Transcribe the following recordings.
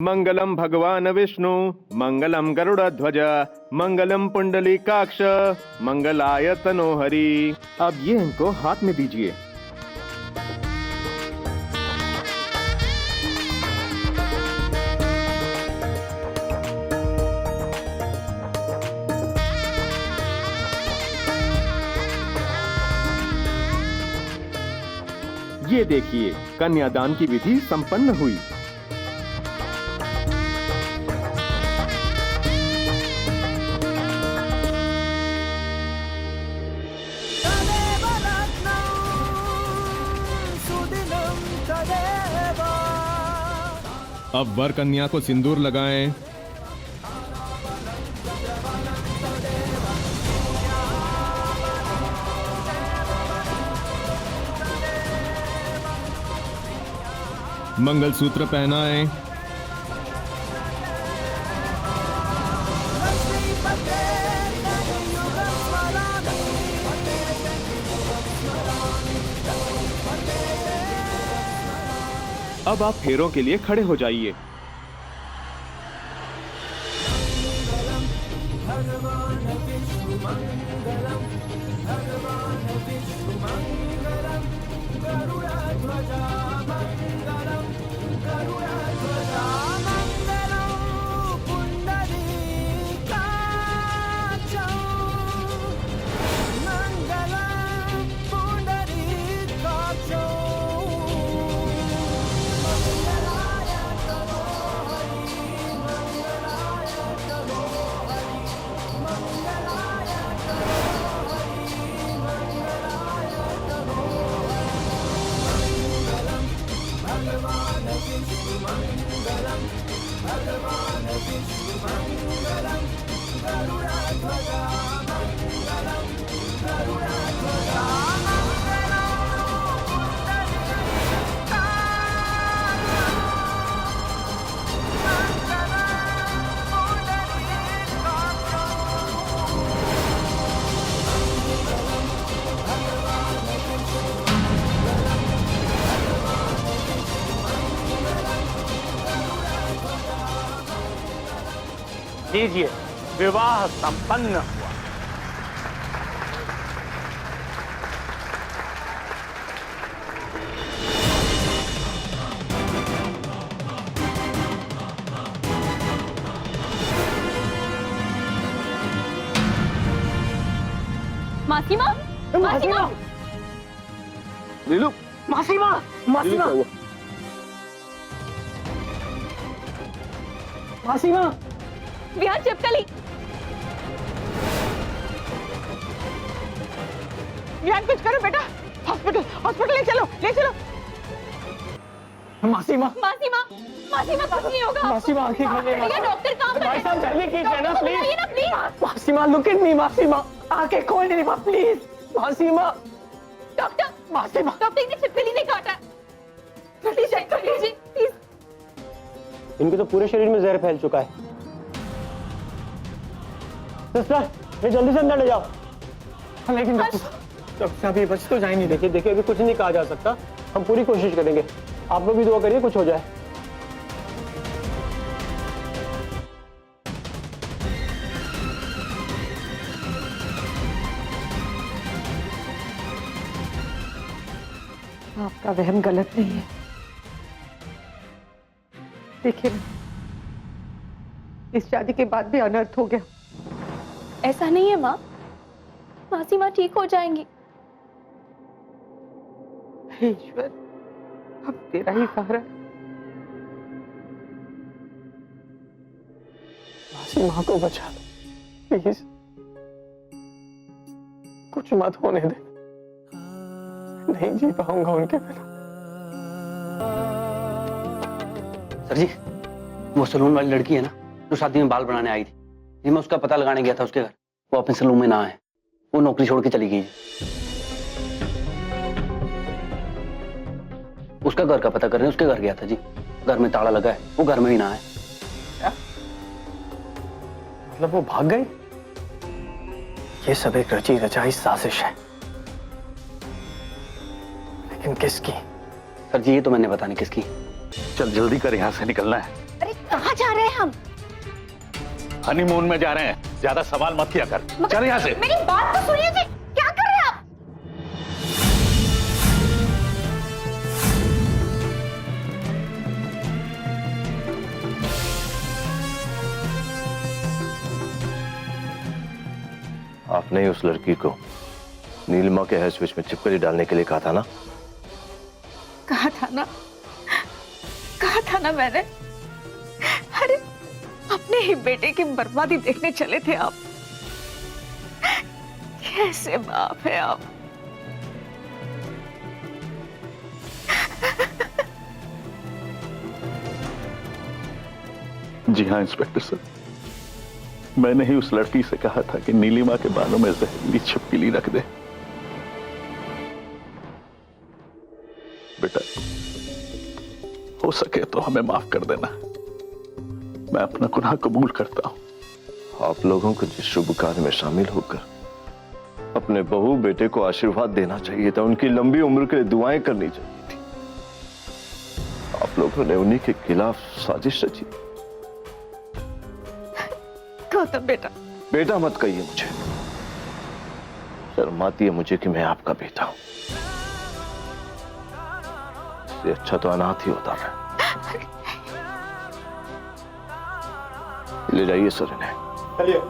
मंगलम भगवान विष्णु, मंगलम गरुड़ध्वज, मंगलम पुंडलीकाक्ष, मंगलाय तनोहरि। अब ये इनको हाथ में दीजिए। ये देखिए, कन्यादान की विधि संपन्न हुई। अब वर कन्या को सिंदूर लगाएं। मंगलसूत्र पहनाएं। अब आप फेरों के लिए खड़े हो जाइए। लीजिए, विवाह संपन्न हुआ। मासीमा, मासीमा, लीलू, मासीमा, मासीमा, मासीमा, विहान चिपकली। विहान कुछ करो बेटा, हॉस्पिटल, हॉस्पिटल ले चलो, ले चलो। मासीमा, मासीमा, मासीमा कुछ नहीं होगा। मासीमा आंखें खोलिए। ये डॉक्टर काम कर रहे हैं। भाई साहब जल्दी कीजिए ना प्लीज। ना प्लीज। मासीमा लुक एट मी, मासीमा आंखें खोल दीजिए प्लीज। मासीमा, डॉक्टर, मासीमा, डॉक्टर ने छिपकली नहीं काटा। जल्दी चेक कर लीजिए प्लीज। इनके तो पूरे शरीर में जहर फैल चुका है। सिस्टर, ये जल्दी से अंदर ले जाओ। लेकिन डॉक्टर साहब ये बच तो जाएंगे। देखिए देखिए, अभी कुछ नहीं कहा जा सकता, हम पूरी कोशिश करेंगे। आप लोग भी दुआ करिए कुछ हो जाए। आपका वहम गलत नहीं है। देखिए, इस शादी के बाद भी अनर्थ हो गया। ऐसा नहीं है माँ, मासीमा ठीक हो जाएंगी। हे ईश्वर, अब तेरा ही सहारा। माँ को बचा लो प्लीज, कुछ मत होने दे, नहीं जी पाऊंगा उनके बिना। सर जी, वो सलून वाली लड़की है ना जो शादी में बाल बनाने आई थी, जी मैं उसका पता लगाने गया था उसके घर। वो अपने सलून में ना है, वो नौकरी छोड़ के चली गई। उसका घर का पता कर रहे हैं, उसके घर गया था जी। घर में ताला लगा है, वो घर में ही ना है। क्या? मतलब वो भाग गई? ये सब एक रची रचाई साजिश है, लेकिन किसकी? सर जी ये तो मैंने पता नहीं किसकी। चल जल्दी कर, यहाँ से निकलना है। अरे कहाँ जा रहे हैं हम? हनीमून में जा रहे हैं, ज्यादा सवाल मत किया कर। चल यहाँ से। मेरी बात तो सुनिए जी, क्या कर रहे हैं आप? आपने ही उस लड़की को नीलिमा के हेयर स्विच में छिपकली डालने के लिए कहा था ना? कहा था ना मैंने। अरे अपने ही बेटे की बर्बादी देखने चले थे आप। कैसे बाप है आप। जी हाँ इंस्पेक्टर सर, मैंने ही उस लड़की से कहा था कि नीलिमा के बालों में जहरीली छिपकली रख दे। बेटा, हो सके तो हमें माफ कर देना, मैं अपना गुनाह कबूल करता हूं। आप लोगों को जिस शुभ कार्य में शामिल होकर अपने बहू बेटे को आशीर्वाद देना चाहिए था, उनकी लंबी उम्र के लिए दुआएं करनी चाहिए थी, आप लोगों ने उन्हीं के खिलाफ साजिश रची। गौतम बेटा, बेटा मत कहिए मुझे, शर्म आती है मुझे कि मैं आपका बेटा हूं। इससे अच्छा तो अनाथ ही होता मैं। ले जाइए सर इन्हें। चलिए।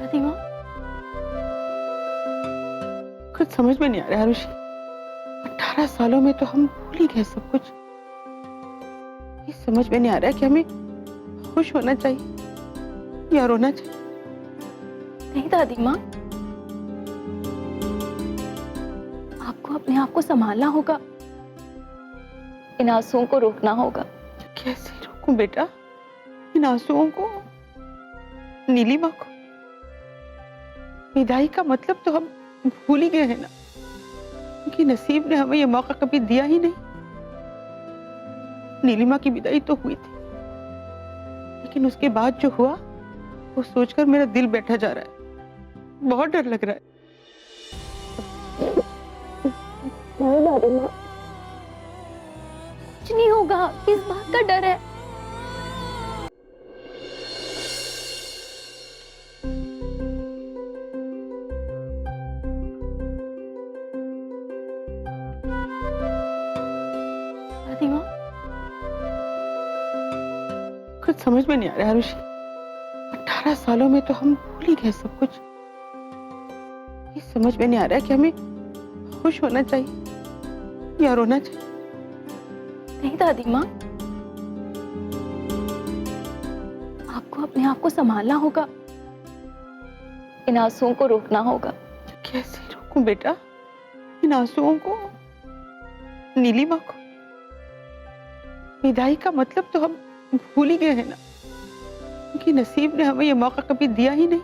दादी माँ, कुछ समझ में नहीं आ रहा ऋषि। 18 सालों में तो हम भूल ही गए सब कुछ। ये समझ में नहीं आ रहा कि हमें खुश होना चाहिए या रोना चाहिए। नहीं दादी माँ, आपको अपने आप को संभालना होगा, इन आंसुओं को रोकना होगा। कैसे रोकूं बेटा इन आंसुओं को? नीलिमा को विदाई का मतलब तो हम भूल ही गए हैं ना, क्योंकि नसीब ने हमें यह मौका कभी दिया ही नहीं। नीलिमा की विदाई तो हुई थी, लेकिन उसके बाद जो हुआ वो सोचकर मेरा दिल बैठा जा रहा है। बहुत डर लग रहा है। नहीं दादी माँ, कुछ नहीं होगा, किस बात का डर है? दादी माँ, कुछ समझ में नहीं आ रहा ऋषि। 18 सालों में तो हम भूल ही गए सब कुछ। ये समझ में नहीं आ रहा कि हमें खुश होना चाहिए या रोना चाहिए। नहीं दादी माँ, आपको अपने आप को संभालना होगा, इन आंसुओं को रोकना होगा। कैसे रोकूं बेटा इन आंसुओं को? नीलिमा को विदाई का मतलब तो हम भूल ही गए हैं ना, क्योंकि नसीब ने हमें यह मौका कभी दिया ही नहीं।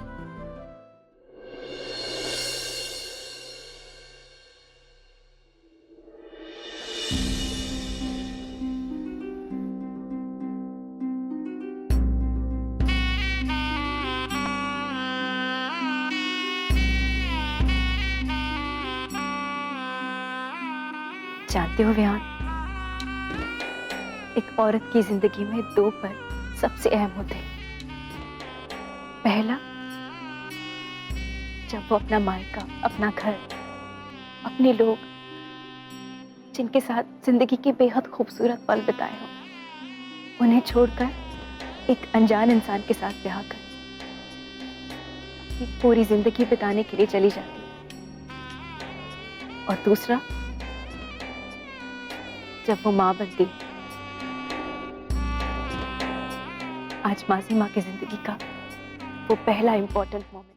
जानते हो विहान, एक औरत की जिंदगी में 2 पल सबसे अहम होते हैं। पहला, जब वो अपना मायका, अपना घर, अपने लोग, जिनके साथ जिंदगी के बेहद खूबसूरत पल बिताए हो, उन्हें छोड़कर एक अनजान इंसान के साथ ब्याह कर अपनी पूरी जिंदगी बिताने के लिए चली जाती है। और दूसरा, जब वो माँ बनती, आज मासी माँ की जिंदगी का वो पहला इंपॉर्टेंट मोमेंट।